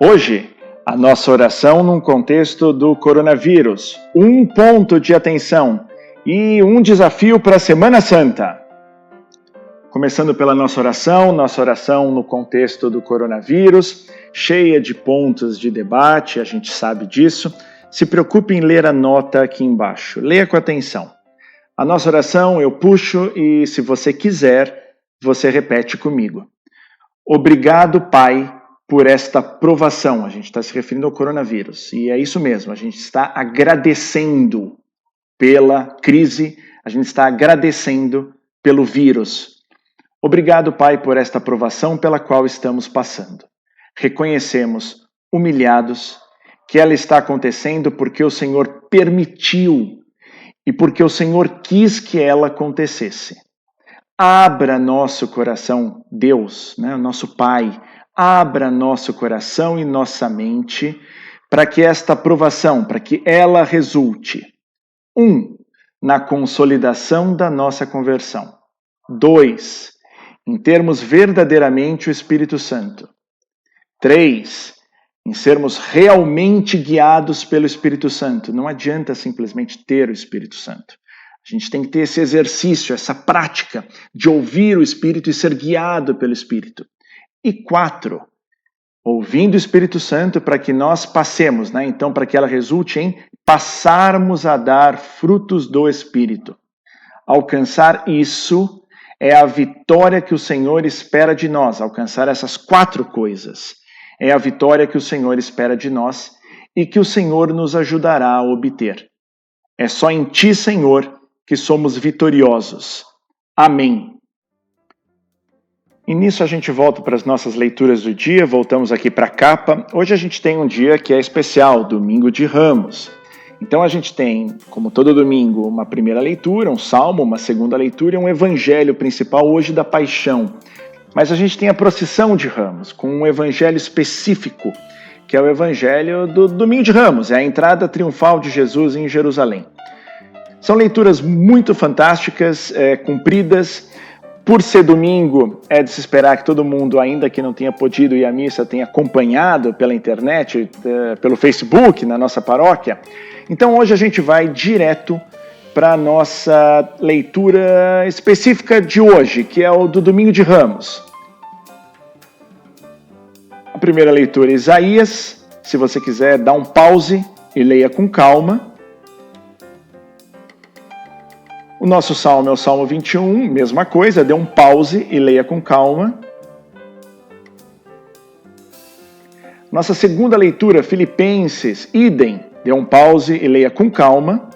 Hoje, a nossa oração num contexto do coronavírus, um ponto de atenção e um desafio para a Semana Santa. Começando pela nossa oração no contexto do coronavírus, cheia de pontos de debate, a gente sabe disso. Se preocupe em ler a nota aqui embaixo, leia com atenção. A nossa oração eu puxo e, se você quiser, você repete comigo. Obrigado, Pai, por esta provação. A gente está se referindo ao coronavírus. E é isso mesmo, a gente está agradecendo pela crise, a gente está agradecendo pelo vírus. Obrigado, Pai, por esta provação pela qual estamos passando. Reconhecemos, humilhados, que ela está acontecendo porque o Senhor permitiu e porque o Senhor quis que ela acontecesse. Abra nosso coração, Deus, nosso Pai, abra nosso coração e nossa mente para que esta provação, para que ela resulte, 1. Na consolidação da nossa conversão. 2. Em termos verdadeiramente o Espírito Santo. 3. Em sermos realmente guiados pelo Espírito Santo. Não adianta simplesmente ter o Espírito Santo. A gente tem que ter esse exercício, essa prática de ouvir o Espírito e ser guiado pelo Espírito. E 4, ouvindo o Espírito Santo para que nós passemos, então para que ela resulte em passarmos a dar frutos do Espírito. Alcançar isso é a vitória que o Senhor espera de nós, alcançar essas 4 coisas. É a vitória que o Senhor espera de nós e que o Senhor nos ajudará a obter. É só em Ti, Senhor, que somos vitoriosos. Amém. E nisso a gente volta para as nossas leituras do dia, voltamos aqui para a capa. Hoje a gente tem um dia que é especial, Domingo de Ramos. Então a gente tem, como todo domingo, uma primeira leitura, um salmo, uma segunda leitura e um evangelho principal hoje da Paixão. Mas a gente tem a procissão de Ramos, com um evangelho específico, que é o evangelho do Domingo de Ramos, é a entrada triunfal de Jesus em Jerusalém. São leituras muito fantásticas, compridas. Por ser domingo, é de se esperar que todo mundo, ainda que não tenha podido ir à missa, tenha acompanhado pela internet, pelo Facebook, na nossa paróquia. Então hoje a gente vai direto para a nossa leitura específica de hoje, que é o do Domingo de Ramos. A primeira leitura é Isaías. Se você quiser, dá um pause e leia com calma. O nosso salmo é o Salmo 21, mesma coisa, dê um pause e leia com calma. Nossa segunda leitura, Filipenses, idem, dê um pause e leia com calma.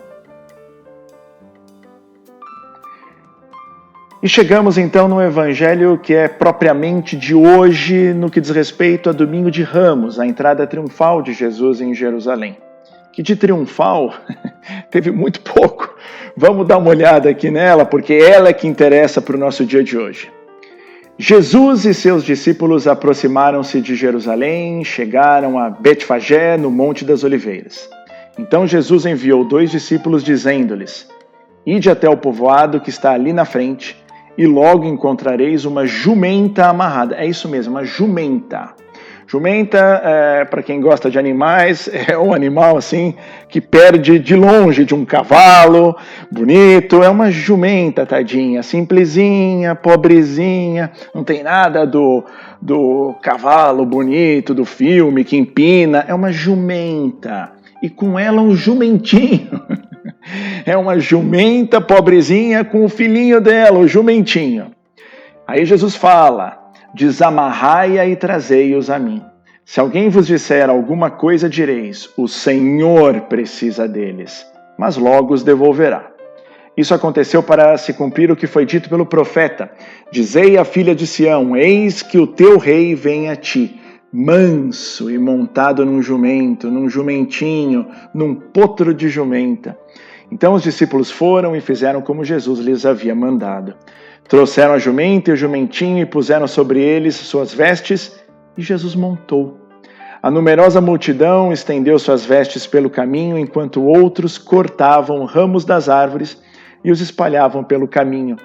E chegamos então no evangelho que é propriamente de hoje, no que diz respeito a Domingo de Ramos, a entrada triunfal de Jesus em Jerusalém. Que de triunfal teve muito pouco. Vamos dar uma olhada aqui nela, porque ela é que interessa para o nosso dia de hoje. Jesus e seus discípulos aproximaram-se de Jerusalém, chegaram a Betfagé, no Monte das Oliveiras. Então Jesus enviou 2 discípulos, dizendo-lhes: Ide até o povoado que está ali na frente, e logo encontrareis uma jumenta amarrada. É isso mesmo, uma jumenta. Jumenta, para quem gosta de animais, é um animal assim que perde de longe de um cavalo bonito. É uma jumenta, tadinha, simplesinha, pobrezinha, não tem nada do cavalo bonito do filme que empina. É uma jumenta e com ela um jumentinho. É uma jumenta pobrezinha com o filhinho dela, o jumentinho. Aí Jesus fala: desamarrai-a e trazei-os a mim. Se alguém vos disser alguma coisa, direis: o Senhor precisa deles, mas logo os devolverá. Isso aconteceu para se cumprir o que foi dito pelo profeta: dizei à filha de Sião: eis que o teu rei vem a ti, manso e montado num jumento, num jumentinho, num potro de jumenta. Então os discípulos foram e fizeram como Jesus lhes havia mandado. Trouxeram a jumenta e o jumentinho e puseram sobre eles suas vestes, e Jesus montou. A numerosa multidão estendeu suas vestes pelo caminho, enquanto outros cortavam ramos das árvores e os espalhavam pelo caminho.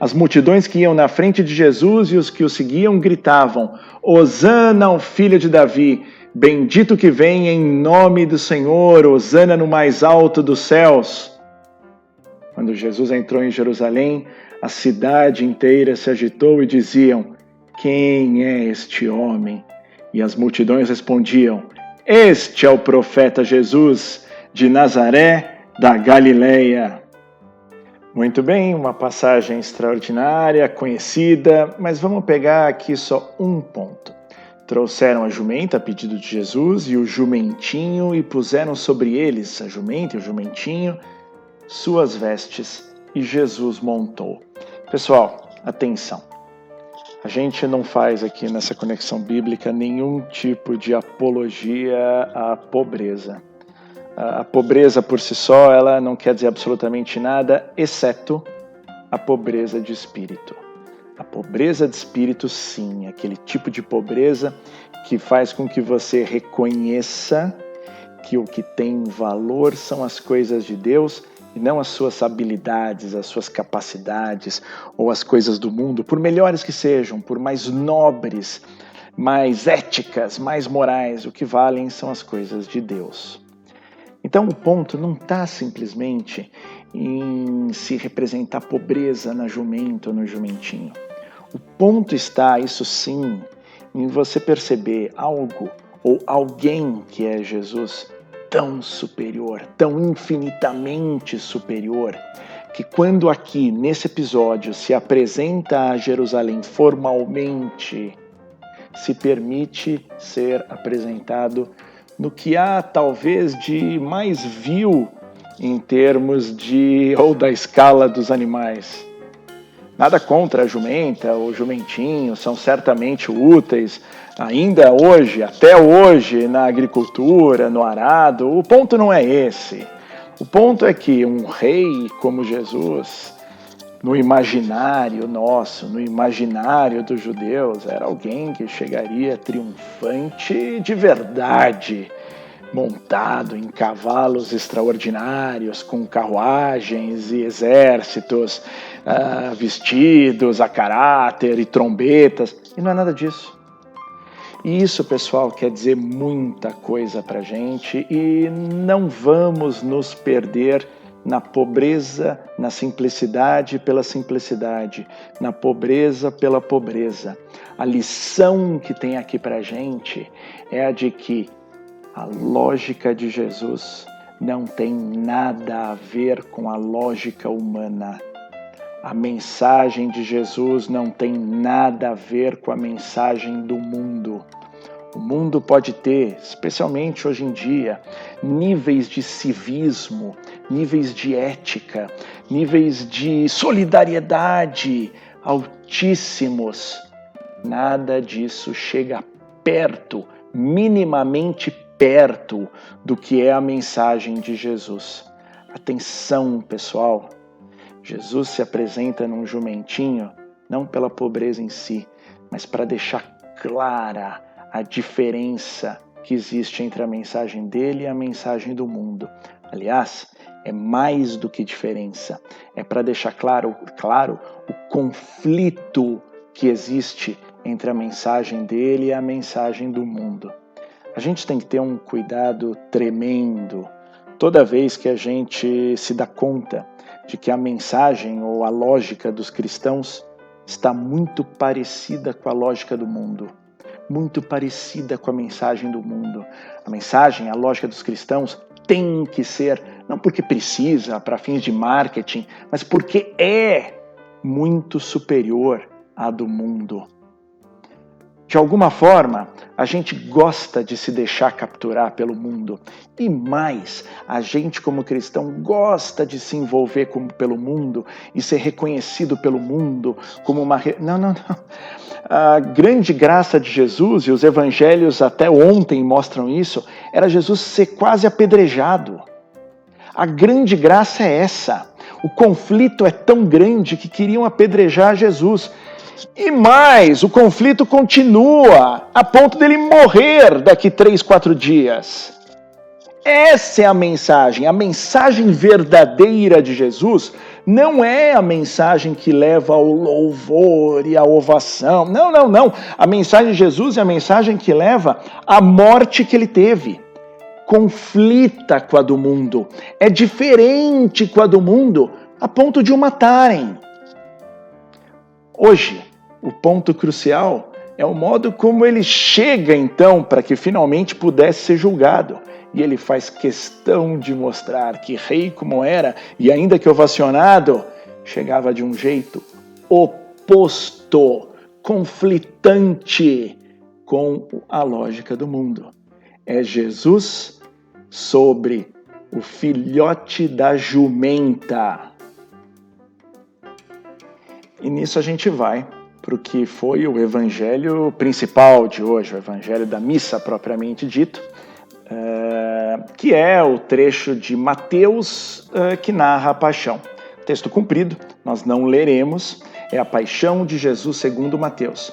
As multidões que iam na frente de Jesus e os que o seguiam gritavam: Hosana ao filho de Davi, Bendito que vem em nome do Senhor, hosana no mais alto dos céus. Quando Jesus entrou em Jerusalém, a cidade inteira se agitou e diziam: quem é este homem? E as multidões respondiam: este é o profeta Jesus de Nazaré da Galileia. Muito bem, uma passagem extraordinária, conhecida, mas vamos pegar aqui só um ponto. Trouxeram a jumenta a pedido de Jesus e o jumentinho e puseram sobre eles, a jumenta e o jumentinho, suas vestes, e Jesus montou. Pessoal, atenção. A gente não faz aqui nessa conexão bíblica nenhum tipo de apologia à pobreza. A pobreza por si só, ela não quer dizer absolutamente nada, exceto a pobreza de espírito. A pobreza de espírito, sim, aquele tipo de pobreza que faz com que você reconheça que o que tem valor são as coisas de Deus e não as suas habilidades, as suas capacidades ou as coisas do mundo, por melhores que sejam, por mais nobres, mais éticas, mais morais, o que valem são as coisas de Deus. Então o ponto não está simplesmente em se representar pobreza na jumenta ou no jumentinho. O ponto está, isso sim, em você perceber algo ou alguém que é Jesus tão superior, tão infinitamente superior, que quando aqui, nesse episódio, se apresenta a Jerusalém formalmente, se permite ser apresentado no que há talvez de mais vil em termos ou da escala dos animais. Nada contra a jumenta ou jumentinho, são certamente úteis ainda hoje, até hoje, na agricultura, no arado. O ponto não é esse. O ponto é que um rei como Jesus, no imaginário nosso, no imaginário dos judeus, era alguém que chegaria triunfante de verdade, montado em cavalos extraordinários, com carruagens e exércitos, vestidos a caráter e trombetas. E não é nada disso. E isso, pessoal, quer dizer muita coisa pra gente e não vamos nos perder na pobreza, na simplicidade pela simplicidade, na pobreza pela pobreza. A lição que tem aqui pra gente é a de que a lógica de Jesus não tem nada a ver com a lógica humana. A mensagem de Jesus não tem nada a ver com a mensagem do mundo. O mundo pode ter, especialmente hoje em dia, níveis de civismo, níveis de ética, níveis de solidariedade altíssimos. Nada disso chega perto, minimamente perto do que é a mensagem de Jesus. Atenção, pessoal! Jesus se apresenta num jumentinho, não pela pobreza em si, mas para deixar clara a diferença que existe entre a mensagem dele e a mensagem do mundo. Aliás, é mais do que diferença. É para deixar claro o conflito que existe entre a mensagem dele e a mensagem do mundo. A gente tem que ter um cuidado tremendo toda vez que a gente se dá conta de que a mensagem ou a lógica dos cristãos está muito parecida com a lógica do mundo, muito parecida com a mensagem do mundo. A mensagem, a lógica dos cristãos tem que ser, não porque precisa, para fins de marketing, mas porque é muito superior à do mundo. De alguma forma, a gente gosta de se deixar capturar pelo mundo. E mais, a gente como cristão gosta de se envolver pelo mundo e ser reconhecido pelo mundo como uma... Não. A grande graça de Jesus, e os evangelhos até ontem mostram isso, era Jesus ser quase apedrejado. A grande graça é essa. O conflito é tão grande que queriam apedrejar Jesus. E mais, o conflito continua a ponto dele morrer daqui 3, 4 dias. Essa é a mensagem verdadeira de Jesus Não é a mensagem que leva ao louvor e à ovação. Não, não, não. A mensagem de Jesus é a mensagem que leva à morte que ele teve. Conflita com a do mundo. É diferente com a do mundo, a ponto de o matarem. Hoje, o ponto crucial é o modo como ele chega, então, para que finalmente pudesse ser julgado. E ele faz questão de mostrar que rei como era, e ainda que ovacionado, chegava de um jeito oposto, conflitante com a lógica do mundo. É Jesus sobre o filhote da jumenta. E nisso a gente vai para o que foi o evangelho principal de hoje, o evangelho da missa propriamente dito, que é o trecho de Mateus que narra a paixão. Texto comprido, nós não leremos, é a paixão de Jesus segundo Mateus.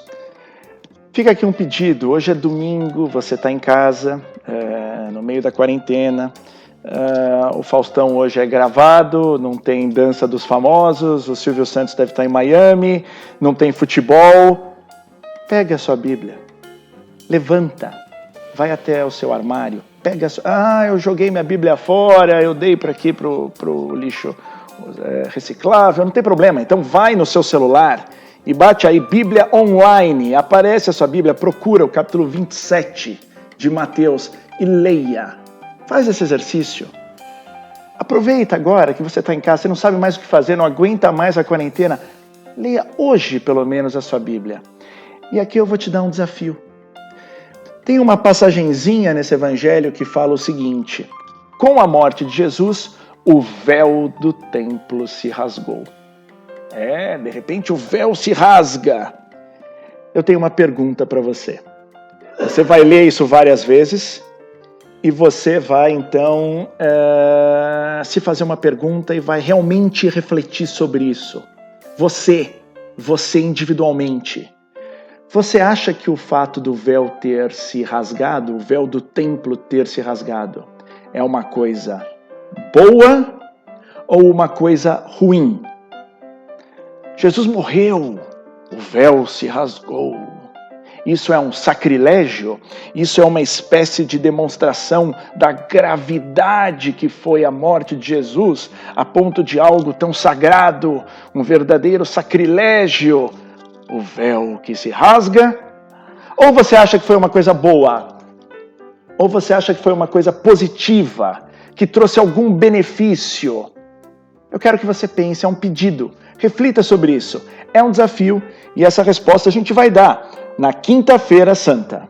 Fica aqui um pedido, hoje é domingo, você está em casa, no meio da quarentena, o Faustão hoje é gravado, não tem dança dos famosos, o Silvio Santos deve estar em Miami, não tem futebol. Pega a sua Bíblia, levanta, vai até o seu armário, pega a sua... eu joguei minha Bíblia fora, eu dei para aqui pro lixo reciclável, não tem problema, então vai no seu celular e bate aí Bíblia Online, aparece a sua Bíblia, procura o capítulo 27 de Mateus e leia. Faz esse exercício. Aproveita agora que você está em casa, você não sabe mais o que fazer, não aguenta mais a quarentena. Leia hoje, pelo menos, a sua Bíblia. E aqui eu vou te dar um desafio. Tem uma passagenzinha nesse evangelho que fala o seguinte: com a morte de Jesus, o véu do templo se rasgou. De repente o véu se rasga. Eu tenho uma pergunta para você. Você vai ler isso várias vezes e você vai, então, se fazer uma pergunta e vai realmente refletir sobre isso. Você individualmente. Você acha que o fato do véu ter se rasgado, o véu do templo ter se rasgado, é uma coisa boa ou uma coisa ruim? Jesus morreu, o véu se rasgou. Isso é um sacrilégio? Isso é uma espécie de demonstração da gravidade que foi a morte de Jesus, a ponto de algo tão sagrado, um verdadeiro sacrilégio, o véu que se rasga? Ou você acha que foi uma coisa boa? Ou você acha que foi uma coisa positiva, que trouxe algum benefício? Eu quero que você pense, é um pedido. Reflita sobre isso. É um desafio e essa resposta a gente vai dar na Quinta-feira Santa.